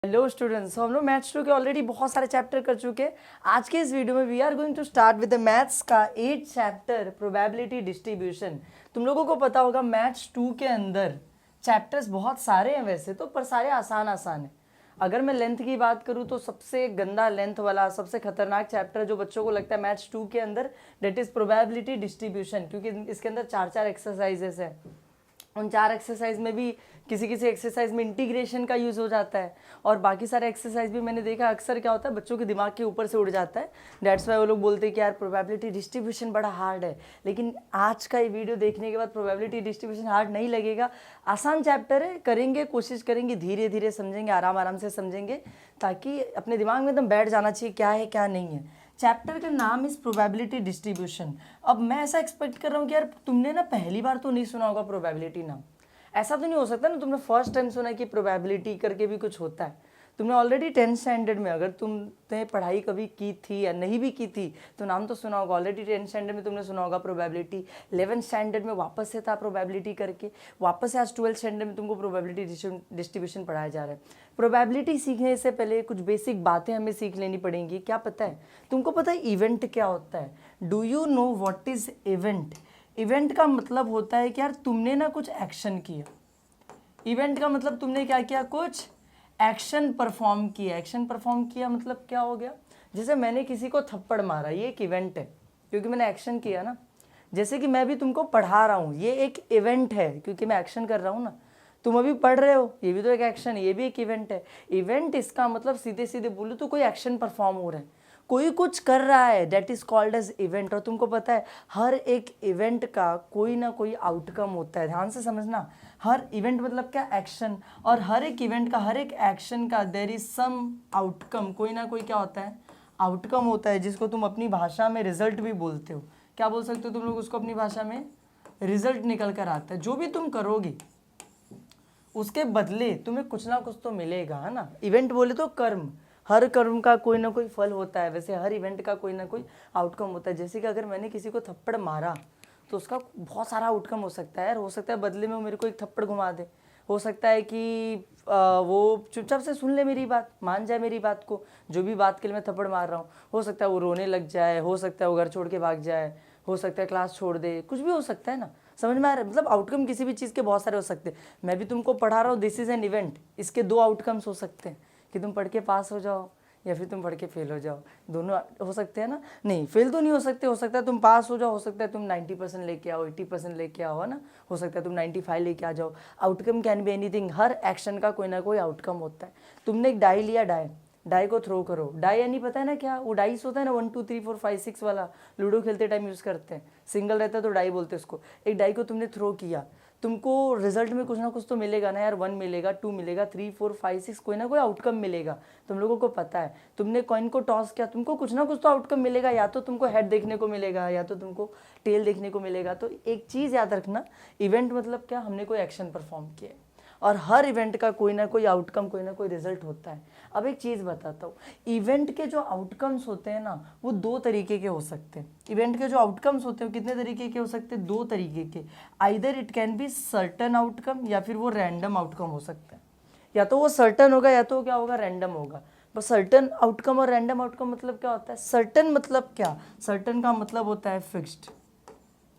Hello students, हम लोग maths 2 के ऑलरेडी बहुत सारे चैप्टर कर चुके हैं। आज के इस वीडियो में we are going to start with the maths का 8th चैप्टर प्रोबेबिलिटी डिस्ट्रीब्यूशन। तुम लोगों को पता होगा मैथ्स 2 के अंदर चैप्टर्स बहुत सारे हैं वैसे तो, पर सारे आसान आसान हैं। अगर मैं लेंथ की बात करूँ तो सबसे गंदा लेंथ वाला सबसे खतरनाक चैप्टर जो बच्चों को लगता है मैथ्स 2 के अंदर, डेट इज प्रोबेबिलिटी डिस्ट्रीब्यूशन, क्योंकि इसके अंदर 4 एक्सरसाइजेस हैं। उन 4 एक्सरसाइज में भी किसी किसी एक्सरसाइज में इंटीग्रेशन का यूज़ हो जाता है, और बाकी सारे एक्सरसाइज भी मैंने देखा अक्सर क्या होता है बच्चों के दिमाग के ऊपर से उड़ जाता है। डेट्स वाई वो लोग बोलते हैं कि यार प्रोबेबिलिटी डिस्ट्रीब्यूशन बड़ा हार्ड है। लेकिन आज का ये वीडियो देखने के बाद प्रोबेबिलिटी डिस्ट्रीब्यूशन हार्ड नहीं लगेगा। आसान चैप्टर है, करेंगे, कोशिश करेंगे, धीरे धीरे समझेंगे, आराम आराम से समझेंगे, ताकि अपने दिमाग में एकदम बैठ जाना चाहिए क्या है क्या नहीं है। चैप्टर का नाम इस प्रोबेबिलिटी डिस्ट्रीब्यूशन। अब मैं ऐसा एक्सपेक्ट कर रहा हूँ कि यार तुमने ना पहली बार तो नहीं सुना होगा प्रोबेबिलिटी नाम। ऐसा तो नहीं हो सकता ना तुमने फर्स्ट टाइम सुना कि प्रोबेबिलिटी करके भी कुछ होता है। तुमने ऑलरेडी 10th स्टैंडर्ड में, अगर तुमने पढ़ाई कभी की थी या नहीं भी की थी तो नाम तो सुना होगा। ऑलरेडी 10th स्टैंडर्ड में तुमने सुना होगा प्रोबेबिलिटी। 11th स्टैंडर्ड में वापस से था प्रोबेबिलिटी करके, वापस से आज 12th स्टैंडर्ड में तुमको प्रोबेबिलिटी डिस्ट्रीब्यूशन पढ़ाया जा रहा है। प्रोबेबिलिटी सीखने से पहले कुछ बेसिक बातें हमें सीख लेनी पड़ेंगी। क्या पता है तुमको? पता है इवेंट क्या होता है? Do you know what is event? Event का मतलब होता है कि यार तुमने ना कुछ एक्शन किया। इवेंट का मतलब तुमने क्या किया? कुछ एक्शन परफॉर्म किया। एक्शन परफॉर्म किया मतलब क्या हो गया? जैसे मैंने किसी को थप्पड़ मारा, ये एक इवेंट है क्योंकि मैंने एक्शन किया ना। जैसे कि मैं भी तुमको पढ़ा रहा हूँ, ये एक इवेंट है क्योंकि मैं एक्शन कर रहा हूँ ना। तुम अभी पढ़ रहे हो, ये भी तो एक एक्शन है, ये भी एक इवेंट है। इवेंट इसका मतलब सीधे सीधे बोलूँ तो कोई एक्शन परफॉर्म हो रहा है, कोई कुछ कर रहा है, that is called as event. और तुमको पता है हर एक इवेंट का कोई ना कोई आउटकम होता है। ध्यान से समझना, हर इवेंट मतलब क्या? एक्शन। और हर एक इवेंट का, हर एक एक्शन का देयर इज सम आउटकम, कोई ना कोई क्या होता है? आउटकम होता है, जिसको तुम अपनी भाषा में रिजल्ट भी बोलते हो। क्या बोल सकते हो तुम लोग उसको अपनी भाषा में? रिजल्ट निकल कर आता है। जो भी तुम करोगे उसके बदले तुम्हें कुछ ना कुछ तो मिलेगा, है ना। इवेंट बोले तो कर्म, हर कर्म का कोई ना कोई फल होता है, वैसे हर इवेंट का कोई ना कोई आउटकम होता है। जैसे कि अगर मैंने किसी को थप्पड़ मारा तो उसका बहुत सारा आउटकम हो सकता है यार। हो सकता है बदले में वो मेरे को एक थप्पड़ घुमा दे, हो सकता है कि वो चुपचाप से सुन ले मेरी बात, मान जाए मेरी बात को, जो भी बात के लिए मैं थप्पड़ मार रहा हूँ। हो सकता है वो रोने लग जाए, हो सकता है वो घर छोड़ के भाग जाए, हो सकता है क्लास छोड़ दे, कुछ भी हो सकता है ना। समझ में आ रहा है? मतलब आउटकम किसी भी चीज़ के बहुत सारे हो सकते हैं। मैं भी तुमको पढ़ा रहा हूँ, दिस इज एन इवेंट, इसके 2 आउटकम्स हो सकते हैं कि तुम पढ़ के पास हो जाओ या फिर तुम पढ़ के फेल हो जाओ। दोनों हो सकते हैं ना। नहीं, फेल तो नहीं हो सकते, हो सकता है तुम पास हो जाओ, हो सकता है तुम 90% लेके आओ, 80% लेके आओ, है ना। हो सकता है तुम 95 लेके आ जाओ। Outcome can be anything. Her action का कोई ना कोई आउटकम होता है। तुमने एक डाई लिया, डाई को थ्रो करो। डाई यानी पता है ना क्या? वो डाइस होता है ना, 1 2 3 4 5 6 वाला, लूडो खेलते टाइम यूज़ करते हैं। सिंगल रहता है तो डाई बोलते हैं उसको। एक डाई को तुमने थ्रो किया, तुमको रिजल्ट में कुछ ना कुछ तो मिलेगा ना यार। 1 मिलेगा, 2 मिलेगा, 3 4 5 6, कोई ना कोई आउटकम मिलेगा। तुम लोगों को पता है, तुमने कॉइन को टॉस किया, तुमको कुछ ना कुछ तो आउटकम मिलेगा। या तो तुमको हेड देखने को मिलेगा या तो तुमको टेल देखने को मिलेगा। तो एक चीज़ याद रखना, इवेंट मतलब क्या? हमने कोई एक्शन परफॉर्म किया, और हर इवेंट का कोई ना कोई आउटकम, कोई ना कोई रिजल्ट होता है। अब एक चीज़ बताता हूँ, इवेंट के जो आउटकम्स होते हैं ना, वो 2 तरीके के हो सकते हैं। इवेंट के जो आउटकम्स होते हैं कितने तरीके के हो सकते हैं? 2 तरीके के। Either it can be certain outcome या फिर वो रैंडम आउटकम हो सकता है। या तो वो सर्टन होगा या तो क्या होगा? रैंडम होगा। बस सर्टन आउटकम और रैंडम आउटकम मतलब क्या होता है? सर्टन मतलब क्या? सर्टन का मतलब होता है फिक्स्ड।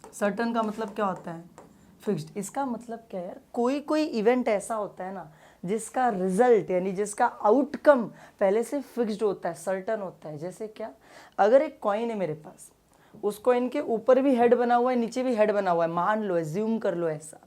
सर्टन का मतलब क्या होता है? फिक्स्ड। इसका मतलब क्या है यार? कोई कोई इवेंट ऐसा होता है ना जिसका रिजल्ट यानी जिसका आउटकम पहले से फिक्स्ड होता है, सर्टन होता है। जैसे क्या? अगर एक कॉइन है मेरे पास, उस कॉइन के ऊपर भी हेड बना हुआ है, नीचे भी हेड बना हुआ है। मान लो, एज्यूम कर लो ऐसा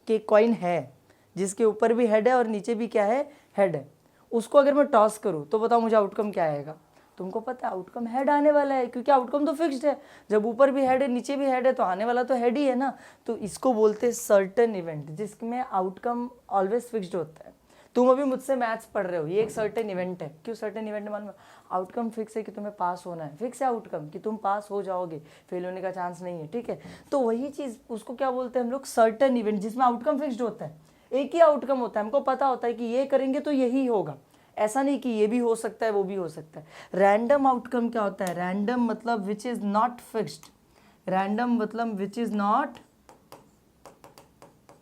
कि एक कॉइन है जिसके ऊपर भी हेड है और नीचे भी क्या है? हेड है। उसको अगर मैं टॉस करूँ तो बताओ मुझे आउटकम क्या आएगा? तुमको पता है आउटकम हेड आने वाला है, क्योंकि आउटकम तो फिक्स्ड है। जब ऊपर भी हेड है नीचे भी हेड है तो आने वाला तो हेड ही है ना। तो इसको बोलते हैं सर्टेन इवेंट, जिसमें आउटकम ऑलवेज फिक्स्ड होता है। तुम अभी मुझसे मैथ्स पढ़ रहे हो, ये एक सर्टेन इवेंट है। क्यों सर्टेन इवेंट? मालूम? आउटकम फिक्स है कि तुम्हें पास होना है, फिक्स है आउटकम कि तुम पास हो जाओगे, फेल होने का चांस नहीं है, ठीक है। तो वही चीज़, उसको क्या बोलते हैं हम लोग? सर्टेन इवेंट, जिसमें आउटकम फिक्स्ड होता है। एक ही आउटकम होता है, हमको पता होता है कि ये करेंगे तो यही होगा। ऐसा नहीं कि ये भी हो सकता है वो भी हो सकता है। रैंडम आउटकम क्या होता है? रैंडम मतलब which is not fixed. Random मतलब which is not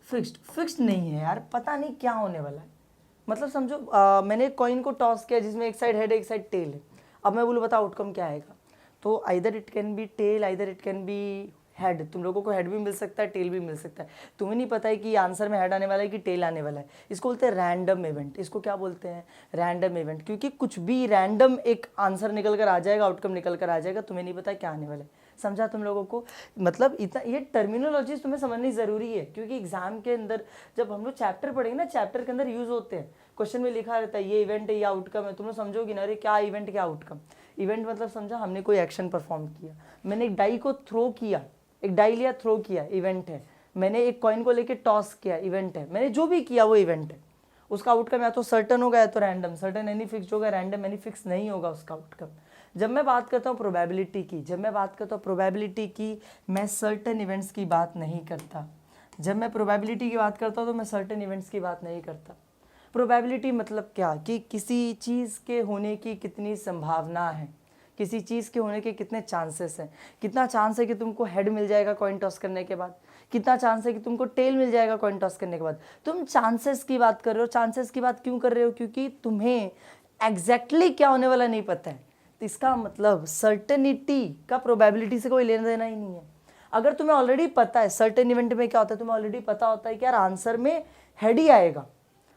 fixed. Fixed नहीं है यार, पता नहीं क्या होने वाला है। मतलब समझो मैंने कॉइन को टॉस किया जिसमें एक साइड हेड है एक साइड टेल है। अब मैं बोलूँ बताओ आउटकम क्या आएगा, तो either it can be tail either it can be head. तुम लोगों को हेड भी मिल सकता है टेल भी मिल सकता है। तुम्हें नहीं पता है कि आंसर में हेड आने वाला है कि टेल आने वाला है। इसको बोलते हैं रैंडम इवेंट। इसको क्या बोलते हैं, रैंडम इवेंट, क्योंकि कुछ भी रैंडम एक आंसर निकल कर आ जाएगा, आउटकम निकल कर आ जाएगा, तुम्हें नहीं पता क्या आने वाला है। समझा तुम लोगों को, मतलब इतना ये टर्मिनोलॉजीज तुम्हें समझनी ज़रूरी है, क्योंकि एग्जाम के अंदर जब हम लोग चैप्टर पढ़ेंगे ना, चैप्टर के अंदर यूज़ होते हैं। क्वेश्चन में लिखा रहता है ये इवेंट है ये आउटकम है, तुम लोग समझोगी ना अरे क्या इवेंट क्या आउटकम। इवेंट मतलब समझा हमने कोई एक्शन परफॉर्म किया, मैंने एक डाई को थ्रो किया, एक डाई लिया थ्रो किया, इवेंट है। मैंने एक कॉइन को लेके टॉस किया, इवेंट है। मैंने जो भी किया वो इवेंट है। उसका आउटकम या तो सर्टन होगा या तो रैंडम। सर्टन एनी फिक्स होगा, रैंडम एनी फिक्स नहीं होगा उसका आउटकम। जब मैं बात करता हूँ प्रोबेबिलिटी की, जब मैं बात करता हूँ प्रोबेबिलिटी की, मैं सर्टन इवेंट्स की बात नहीं करता। जब मैं प्रोबेबिलिटी की बात करता हूँ तो मैं सर्टन इवेंट्स की बात नहीं करता। प्रोबेबिलिटी मतलब क्या, कि किसी चीज़ के होने की कितनी संभावना है, किसी चीज़ के होने के कितने चांसेस हैं। कितना चांस है कि तुमको हेड मिल जाएगा कॉइन टॉस करने के बाद, कितना चांस है कि तुमको टेल मिल जाएगा कॉइन टॉस करने के बाद। तुम चांसेस की बात कर रहे हो। चांसेस की बात क्यों कर रहे हो, क्योंकि तुम्हें एग्जैक्टली क्या होने वाला नहीं पता है। तो इसका मतलब सर्टेनिटी का प्रोबेबिलिटी से कोई लेना देना ही नहीं है। अगर तुम्हें ऑलरेडी पता है सर्टेन इवेंट में क्या होता है, तुम्हें ऑलरेडी पता होता है कि यार आंसर में हेड ही आएगा,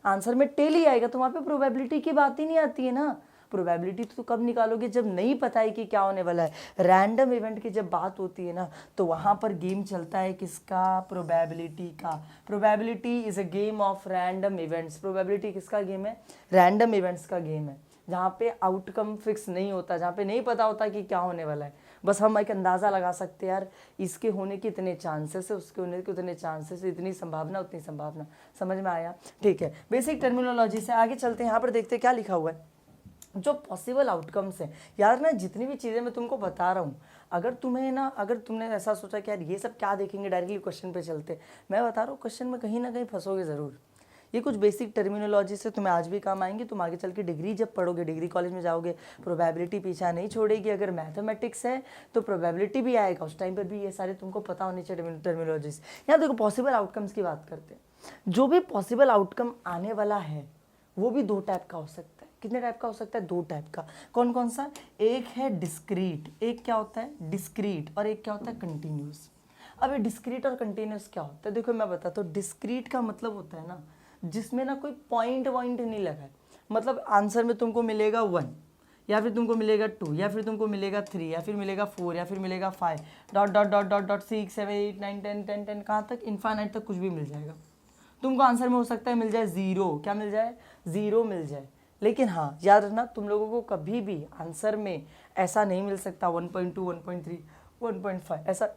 आंसर में टेल ही आएगा, तो वहाँ पे प्रोबेबिलिटी की बात ही नहीं आती है ना। प्रोबेबिलिटी तो कब निकालोगे, जब नहीं पता है कि क्या होने वाला है। रैंडम इवेंट की जब बात होती है ना, तो वहाँ पर गेम चलता है किसका, प्रोबेबिलिटी का। Probability is a game of random events. Probability किसका गेम है, रैंडम इवेंट्स का गेम है, जहाँ पे आउटकम फिक्स नहीं होता, जहाँ पे नहीं पता होता कि क्या होने वाला है। बस हम एक अंदाज़ा लगा सकते हैं यार इसके होने के इतने चांसेस है, उसके होने के उतने चांसेस है, इतनी संभावना उतनी संभावना। समझ में आया, ठीक है। बेसिक टर्मिनोलॉजी से आगे चलते हैं। यहाँ पर देखते हैं क्या लिखा हुआ है, जो पॉसिबल आउटकम्स हैं। यार मैं जितनी भी चीज़ें मैं तुमको बता रहा हूँ, अगर तुम्हें ना, अगर तुमने ऐसा सोचा कि यार ये सब क्या देखेंगे, डायरेक्टली क्वेश्चन पे चलते, मैं बता रहा हूँ क्वेश्चन में कहीं ना कहीं फंसोगे ज़रूर। ये कुछ बेसिक टर्मिनोलॉजी से तुम्हें आज भी काम आएंगी। तुम आगे चल के डिग्री जब पढ़ोगे, डिग्री कॉलेज में जाओगे, प्रोबेबिलिटी पीछा नहीं छोड़ेगी। अगर मैथमेटिक्स है तो प्रोबेबिलिटी भी आएगा, उस टाइम पर भी ये सारे तुमको पता होने चाहिए टर्मिनोलॉजीज। यहाँ देखो पॉसिबल आउटकम्स की बात करते हैं। जो भी पॉसिबल आउटकम आने वाला है वो भी दो टाइप का हो सकता है। कितने टाइप का हो सकता है, दो टाइप का। कौन कौन सा, एक है डिस्क्रीट, एक क्या होता है डिस्क्रीट, और एक क्या होता है कंटिन्यूस। अब ये डिस्क्रीट और कंटिन्यूस क्या होता है, देखो मैं बताता हूँ। डिस्क्रीट का मतलब होता है ना जिसमें ना कोई पॉइंट वॉइंट नहीं लगा है। मतलब आंसर में तुमको मिलेगा 1 या फिर तुमको मिलेगा 2 या फिर तुमको मिलेगा 3 या फिर मिलेगा 4 या फिर मिलेगा 5 dot dot dot dot dot 6 7 8 9 10 10 10 कहाँ तक, इनफाइनाइट तक कुछ भी मिल जाएगा तुमको। आंसर में हो सकता है मिल जाए 0, क्या मिल जाए, 0 मिल जाए। लेकिन हाँ याद रखना, तुम लोगों को कभी भी आंसर में ऐसा नहीं मिल सकता 1.2 1.3 1.5 ऐसा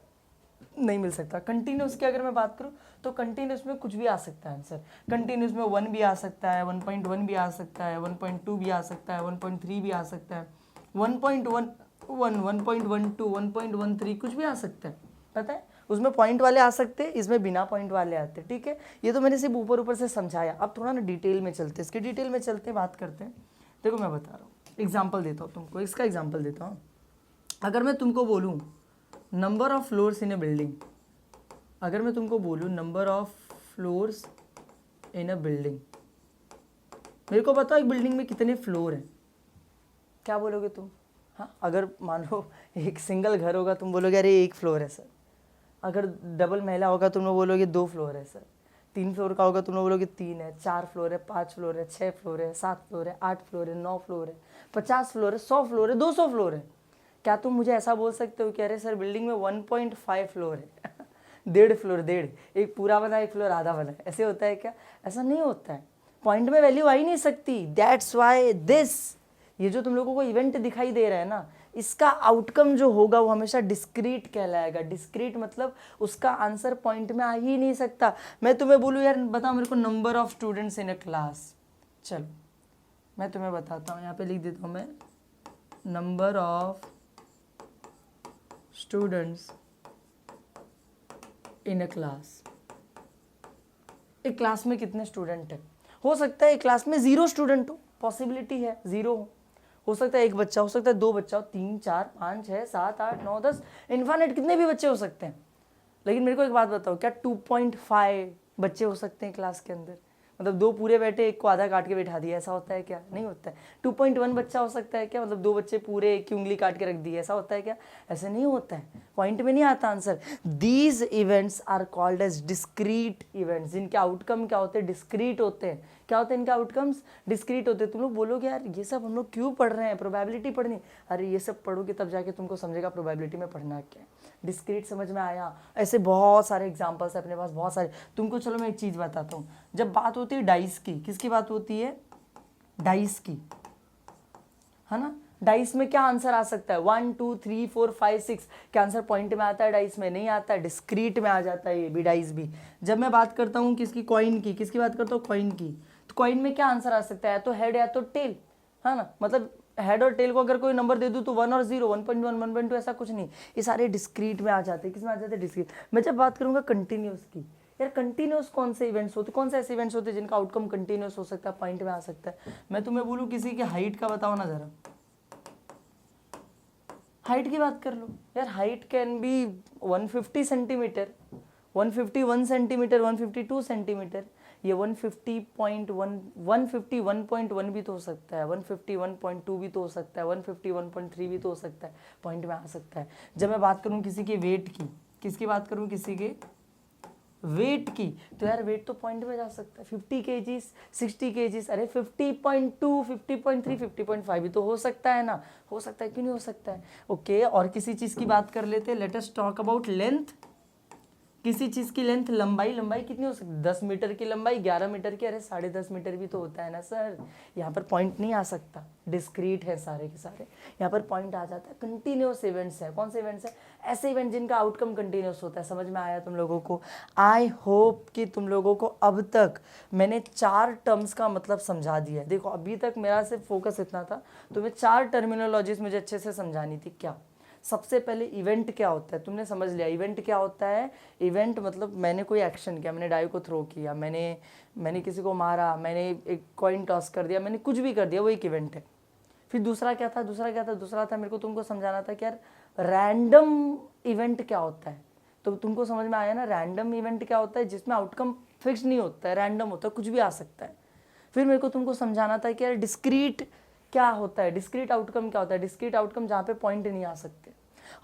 नहीं मिल सकता। कंटिन्यूस की अगर मैं बात करूँ तो कंटिन्यूस में कुछ भी आ सकता है आंसर। कंटिन्यूस में 1 भी आ सकता है, 1.1 भी आ सकता है, 1.2 भी आ सकता है, 1.3 भी आ सकता है, 1.11 1.12 1.13 कुछ भी आ सकता है। पता है, उसमें पॉइंट वाले आ सकते हैं, इसमें बिना पॉइंट वाले आते हैं। ठीक है, ये तो मैंने सिर्फ ऊपर ऊपर से समझाया। अब थोड़ा ना डिटेल में चलते हैं, इसके डिटेल में चलते बात करते हैं। देखो मैं बता रहा हूँ, एग्जाम्पल देता हूँ तुमको, इसका एग्जाम्पल देता हूँ। अगर मैं तुमको बोलूँ number of floors in a building, अगर मैं तुमको बोलूँ number of floors in a building, मेरे को बताओ एक बिल्डिंग में कितने फ्लोर हैं, क्या बोलोगे तुम? हाँ, अगर मान लो एक सिंगल घर होगा तुम बोलोगे अरे 1 फ्लोर है सर। अगर डबल महिला होगा तुम लोग बोलोगे 2 फ्लोर है सर। 3 फ्लोर का होगा तुम लोग बोलोगे 3 है, 4 फ्लोर है, 5 फ्लोर है, 6 फ्लोर है, 7 फ्लोर है, 8 फ्लोर है, 9 फ्लोर है, 50 फ्लोर है, 100 फ्लोर है, 200 फ्लोर है। क्या तुम मुझे ऐसा बोल सकते हो कि अरे सर बिल्डिंग में 1.5 फ्लोर है 1.5 फ्लोर, 1.5, एक पूरा बना 1 फ्लोर आधा बना, ऐसे होता है क्या? ऐसा नहीं होता है, पॉइंट में वैल्यू आ ही नहीं सकती। दैट्स वाई दिस, ये जो तुम लोगों को इवेंट दिखाई दे रहा है ना, इसका आउटकम जो होगा वो हमेशा डिस्क्रीट कहलाएगा। डिस्क्रीट मतलब उसका आंसर पॉइंट में आ ही नहीं सकता। मैं तुम्हें बोलूँ यार बताओ मेरे को number of students in a class, चलो मैं तुम्हें बताता हूँ, यहाँ पे लिख देता हूँ मैं, number of students in a class. एक क्लास में कितने स्टूडेंट है? हो सकता है एक क्लास में 0 स्टूडेंट हो, पॉसिबिलिटी है 0 हो सकता है 1 बच्चा, हो सकता है 2 बच्चा हो, 3 4 5 6 7 8 9 10 इनफाइनाइट कितने भी बच्चे हो सकते हैं। लेकिन मेरे को एक बात बताओ, क्या 2.5 बच्चे हो सकते हैं क्लास के अंदर? मतलब 2 पूरे बैठे, एक को आधा काट के बैठा दिया, ऐसा होता है क्या? नहीं होता है। 2.1 बच्चा हो सकता है क्या? मतलब 2 बच्चे पूरे एक की उंगली काट के रख दी, ऐसा होता है क्या? ऐसे नहीं होता है, पॉइंट में नहीं आता answer. These events are called as discrete events, जिनके आउटकम क्या होते हैं? डिस्क्रीट होते हैं। क्या होते हैं इनके आउटकम्स? डिस्क्रीट होते हैं। तुम लोग बोलोगे यार ये सब हम लोग क्यों पढ़ रहे हैं, प्रोबेबिलिटी पढ़नी? अरे ये सब पढ़ोगे तब जाके तुमको समझेगा प्रोबेबिलिटी में पढ़ना क्या है। डिस्क्रीट समझ में आया? ऐसे बहुत सारे एग्जांपल्स है अपने पास, बहुत सारे। तुमको चलो मैं एक चीज़ बताता हूँ। जब बात होती है डाइस की, किसकी बात होती है? डाइस की, है ना। डाइस में क्या आंसर आ सकता है? 1 2 3 4 5 6 क्या आंसर पॉइंट में आता है? डाइस में नहीं आता है, डिस्क्रीट में आ जाता है ये भी, डाइस भी। जब मैं बात करता हूँ किसकी? कॉइन की। किसकी बात करता हूँ? कॉइन की। तो कॉइन में क्या आंसर आ सकता है? या तो हेड या तो टेल, है ना। मतलब हेड और टेल को अगर कोई नंबर दे दूँ तो 1 और 0, 1.1 1.2 ऐसा कुछ नहीं। ये सारे डिस्क्रीट में आ जाते हैं। किस में आ जाते हैं? डिस्क्रीट। मैं जब बात करूँगा कंटिन्यूस की, यार कंटिन्यूस कौन से इवेंट्स होते, कौन से ऐसे इवेंट्स होते हैं जिनका आउटकम कंटिन्यूस हो सकता है, पॉइंट में आ सकता है? मैं तुम्हें बोलूँ किसी की हाइट का बताओ ना जरा, हाइट की बात कर लो यार। Height can be 150 centimetre, 151 centimetre, 152 centimetre, ये 150.1 151.1 भी तो हो सकता है, 151.2 भी तो हो सकता है, 151.3 भी तो हो सकता है, पॉइंट में आ सकता है। जब मैं बात करूँ किसी के वेट की, किसकी बात करूँ? किसी के वेट की, तो यार वेट तो पॉइंट में जा सकता है। 50 kg, 60 kg, अरे 50.2, 50.3, 50.5 भी तो हो सकता है ना। हो सकता है, क्यों नहीं हो सकता है? ओके, और किसी चीज़ की बात कर लेते हैं। Let us talk about length. किसी चीज़ की लेंथ, लंबाई, लंबाई कितनी हो सकती है? 10 मीटर की लंबाई, 11 मीटर की, अरे 10.5 मीटर भी तो होता है ना सर। यहाँ पर पॉइंट नहीं आ सकता, डिस्क्रीट है सारे के सारे। यहाँ पर पॉइंट आ जाता है। कंटिन्यूस इवेंट्स है। कौन से इवेंट्स है? ऐसे इवेंट जिनका आउटकम कंटिन्यूस होता है। समझ में आया तुम लोगों को? आई होप कि तुम लोगों को अब तक मैंने 4 टर्म्स का मतलब समझा दिया है। देखो अभी तक मेरा सिर्फ फोकस इतना था, तुम्हें 4 टर्मिनोलॉजीज मुझे अच्छे से समझानी थी। क्या? सबसे पहले इवेंट क्या होता है, तुमने समझ लिया। इवेंट क्या होता है? इवेंट मतलब मैंने कोई एक्शन किया, मैंने डाई को थ्रो किया, मैंने किसी को मारा, मैंने एक कॉइन टॉस कर दिया, मैंने कुछ भी कर दिया, वो एक इवेंट है। फिर दूसरा क्या था? दूसरा था मेरे को तुमको समझाना था कि यार रैंडम इवेंट क्या होता है। तो तुमको समझ में आया ना, रैंडम इवेंट क्या होता है? जिसमें आउटकम फिक्स नहीं होता है, रैंडम होता है, कुछ भी आ सकता है। फिर मेरे को तुमको समझाना था कि यार डिस्क्रीट क्या होता है, डिस्क्रीट आउटकम क्या होता है? डिस्क्रीट आउटकम जहाँ पे पॉइंट नहीं आ सकते,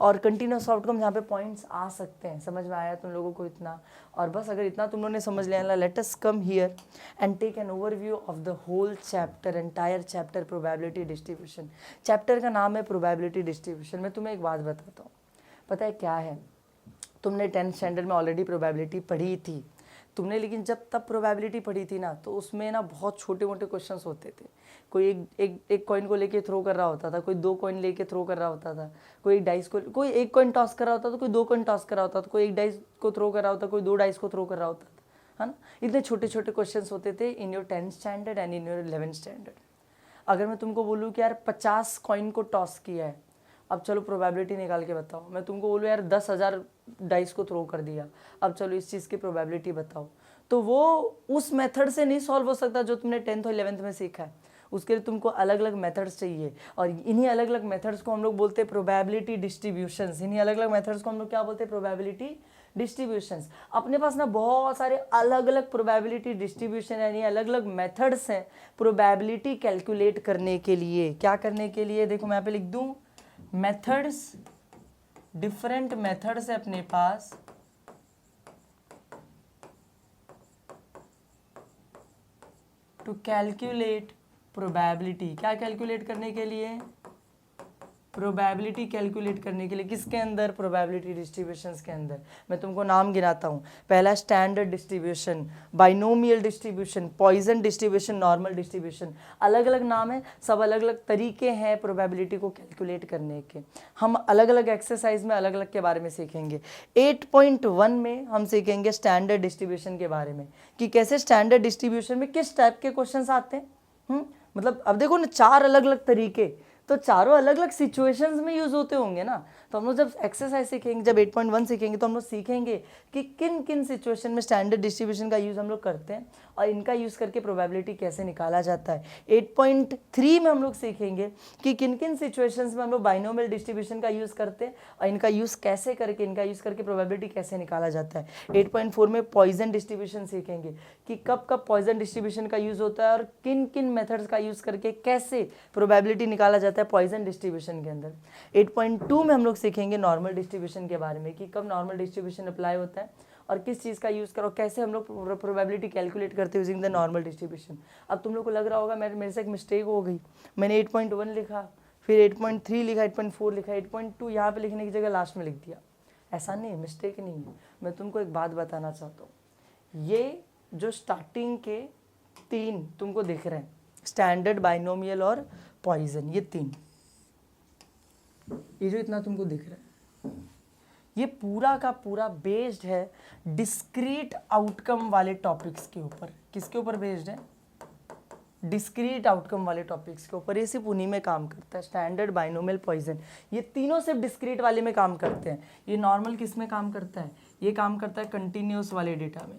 और कंटिन्यूस आउटकम जहाँ पे पॉइंट्स आ सकते हैं। समझ में आया तुम लोगों को इतना? और बस अगर इतना तुम लोगों ने समझ लिया, let us come here and take an overview of the whole chapter, entire chapter, probability distribution. Chapter का नाम है प्रोबेबिलिटी डिस्ट्रीब्यूशन। मैं तुम्हें एक बात बताता हूँ, पता है क्या है? तुमने 10th स्टैंडर्ड में ऑलरेडी प्रोबेबिलिटी पढ़ी थी तुमने, लेकिन जब तब प्रोबेबिलिटी पढ़ी थी ना, तो उसमें ना बहुत छोटे मोटे क्वेश्चंस होते थे। कोई एक कॉइन को लेके थ्रो कर रहा होता था, कोई 2 कॉइन लेके थ्रो कर रहा होता था, कोई एक डाइस को, कोई 1 कॉइन टॉस कर रहा होता था, कोई 2 कॉइन टॉस कर रहा होता था, कोई 1 डाइस को थ्रो कर रहा होता, कोई 2 डाइस को थ्रो कर रहा होता था, है ना। इतने छोटे छोटे क्वेश्चन होते थे in your 10th standard and in your 11th standard. अगर मैं तुमको बोलूँ कि यार 50 कॉइन को टॉस किया है, अब चलो प्रोबेबिलिटी निकाल के बताओ। मैं तुमको बोलूँ यार 10,000 डाइस को थ्रो कर दिया, अब चलो इस चीज़ की प्रोबेबिलिटी बताओ, तो वो उस मेथड से नहीं सॉल्व हो सकता जो तुमने 10th और 11th में सीखा है। उसके लिए तुमको अलग अलग मेथड्स चाहिए, और इन्हीं अलग अलग मेथड्स को हम लोग बोलते हैं प्रोबेबिलिटी डिस्ट्रीब्यूशंस। इन्हीं अलग अलग मेथड्स को हम लोग क्या बोलते हैं? Probability distributions. अपने पास ना बहुत सारे अलग अलग प्रोबेबिलिटी डिस्ट्रीब्यूशन यानी अलग अलग मेथड्स हैं प्रोबेबिलिटी कैलकुलेट करने के लिए। क्या करने के लिए? देखो मैं यहाँ पे लिख दूँ मेथड्स, डिफरेंट मेथड्स है अपने पास टू कैलकुलेट प्रोबेबिलिटी। क्या कैलकुलेट करने के लिए? प्रोबेबिलिटी कैलकुलेट करने के लिए। किसके अंदर? प्रोबेबिलिटी डिस्ट्रीब्यूशंस के अंदर। मैं तुमको नाम गिनाता हूँ। पहला standard distribution, binomial distribution, Poisson distribution, normal distribution. अलग अलग नाम है, सब अलग अलग तरीके हैं प्रोबेबिलिटी को कैलकुलेट करने के। हम अलग अलग एक्सरसाइज में अलग अलग के बारे में सीखेंगे। 8.1 में हम सीखेंगे स्टैंडर्ड डिस्ट्रीब्यूशन के बारे में, कि कैसे स्टैंडर्ड डिस्ट्रीब्यूशन में किस टाइप के क्वेश्चन आते हैं। मतलब अब देखो ना, 4 अलग अलग तरीके, तो चारों अलग अलग सिचुएशंस में यूज होते होंगे ना। तो हम लोग जब एक्सरसाइज सीखेंगे, जब 8.1 सीखेंगे, तो हम लोग सीखेंगे कि किन किन सिचुएशन में स्टैंडर्ड डिस्ट्रीब्यूशन का यूज हम लोग करते हैं, और इनका यूज़ करके प्रोबेबिलिटी कैसे निकाला जाता है। 8.3 में हम लोग सीखेंगे कि किन किन सिचुएशंस में हम लोग बाइनोमियल डिस्ट्रीब्यूशन का यूज़ करते हैं और इनका यूज़ कैसे करके इनका यूज़ करके प्रोबेबिलिटी कैसे निकाला जाता है। 8.4 में पॉइजन डिस्ट्रीब्यूशन सीखेंगे कि कब कब पॉइजन डिस्ट्रीब्यूशन का यूज़ होता है और किन किन मेथड्स का यूज़ करके कैसे प्रोबेबिलिटी निकाला जाता है पॉइजन डिस्ट्रीब्यूशन के अंदर। 8.2 में हम लोग सीखेंगे नॉर्मल डिस्ट्रीब्यूशन के बारे में कि कब नॉर्मल डिस्ट्रीब्यूशन अप्लाई होता है और किस चीज़ का यूज़ करो, कैसे हम लोग प्रोबेबिलिटी कैलकुलेट करते हैं यूजिंग द नॉर्मल डिस्ट्रीब्यूशन। अब तुम लोग को लग रहा होगा मेरे से एक मिस्टेक हो गई, मैंने 8.1 लिखा, फिर 8.3 लिखा, 8.4 लिखा, 8.2 यहाँ पे लिखने की जगह लास्ट में लिख दिया। ऐसा नहीं, मिस्टेक नहीं है। मैं तुमको एक बात बताना चाहता हूँ, ये जो स्टार्टिंग के 3 तुमको दिख रहे हैं, स्टैंडर्ड, बाइनोमियल और पॉइजन, ये 3, ये जो इतना तुमको दिख रहा है, ये पूरा का पूरा बेस्ड है डिस्क्रीट आउटकम वाले टॉपिक्स के ऊपर। किसके ऊपर बेस्ड है? डिस्क्रीट आउटकम वाले टॉपिक्स के ऊपर। ये सिर्फ उन्हीं में काम करता है, स्टैंडर्ड, बाइनोमियल, पॉइजन, ये तीनों सिर्फ डिस्क्रीट वाले में काम करते हैं। ये नॉर्मल किस में काम करता है? ये काम करता है कंटिन्यूस वाले डेटा में।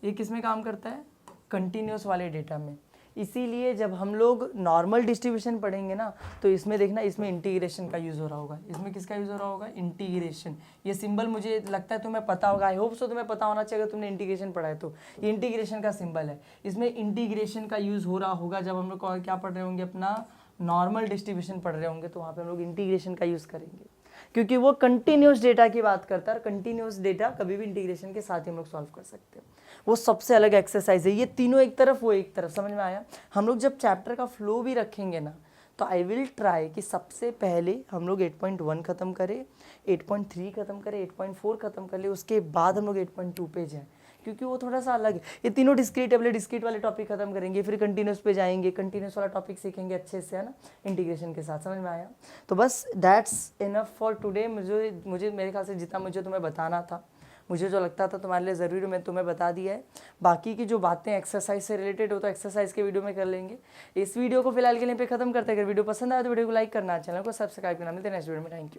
ये किस में काम करता है? कंटिन्यूस वाले डेटा में। इसीलिए जब हम लोग नॉर्मल डिस्ट्रीब्यूशन पढ़ेंगे ना, तो इसमें देखना, इसमें इंटीग्रेशन का यूज़ हो रहा होगा। इसमें किसका यूज़ हो रहा होगा? इंटीग्रेशन। ये सिंबल मुझे लगता है तुम्हें पता होगा, आई होप सो तुम्हें पता होना चाहिए अगर तुमने इंटीग्रेशन पढ़ा है तो। ये इंटीग्रेशन का सिंबल है, इसमें इंटीग्रेशन का यूज़ हो रहा होगा जब हम लोग क्या पढ़ रहे होंगे, अपना नॉर्मल डिस्ट्रीब्यूशन पढ़ रहे होंगे, तो वहाँ पर हम लोग इंटीग्रेशन का यूज़ करेंगे, क्योंकि वो कंटिन्यूस डेटा की बात करता है और कंटिन्यूस डेटा कभी भी इंटीग्रेशन के साथ ही हम लोग सॉल्व कर सकते हैं। वो सबसे अलग एक्सरसाइज है। ये तीनों एक तरफ, वो एक तरफ, समझ में आया? हम लोग जब चैप्टर का फ्लो भी रखेंगे ना, तो आई विल ट्राई कि सबसे पहले हम लोग 8.1 ख़त्म करें, 8.3 ख़त्म करें, 8.4 ख़त्म कर ले, उसके बाद हम लोग 8.2 पे जाएँ, क्योंकि वो थोड़ा सा अलग है। ये तीनों डिस्क्रीट वाले टॉपिक खत्म करेंगे, फिर कंटिन्यूस पे जाएंगे, कंटिन्यूस वाला टॉपिक सीखेंगे अच्छे से, है ना, इंटीग्रेशन के साथ। समझ में आया? तो बस दैट्स इनफ फॉर टुडे। मुझे मेरे ख्याल से जितना मुझे तुम्हें बताना था, मुझे जो लगता था तुम्हारे लिए ज़रूरी, मैं तुम्हें बता दिया है। बाकी की जो बातें एक्सरसाइज से रिलेटेड हो तो एक्सरसाइज के वीडियो में कर लेंगे। इस वीडियो को फिलहाल के लिए पे खत्म करते हैं। अगर वीडियो पसंद आए तो वीडियो को लाइक करना, चैनल को सब्सक्राइब करना। मिलते हैं नेक्स्ट वीडियो में। Thank you.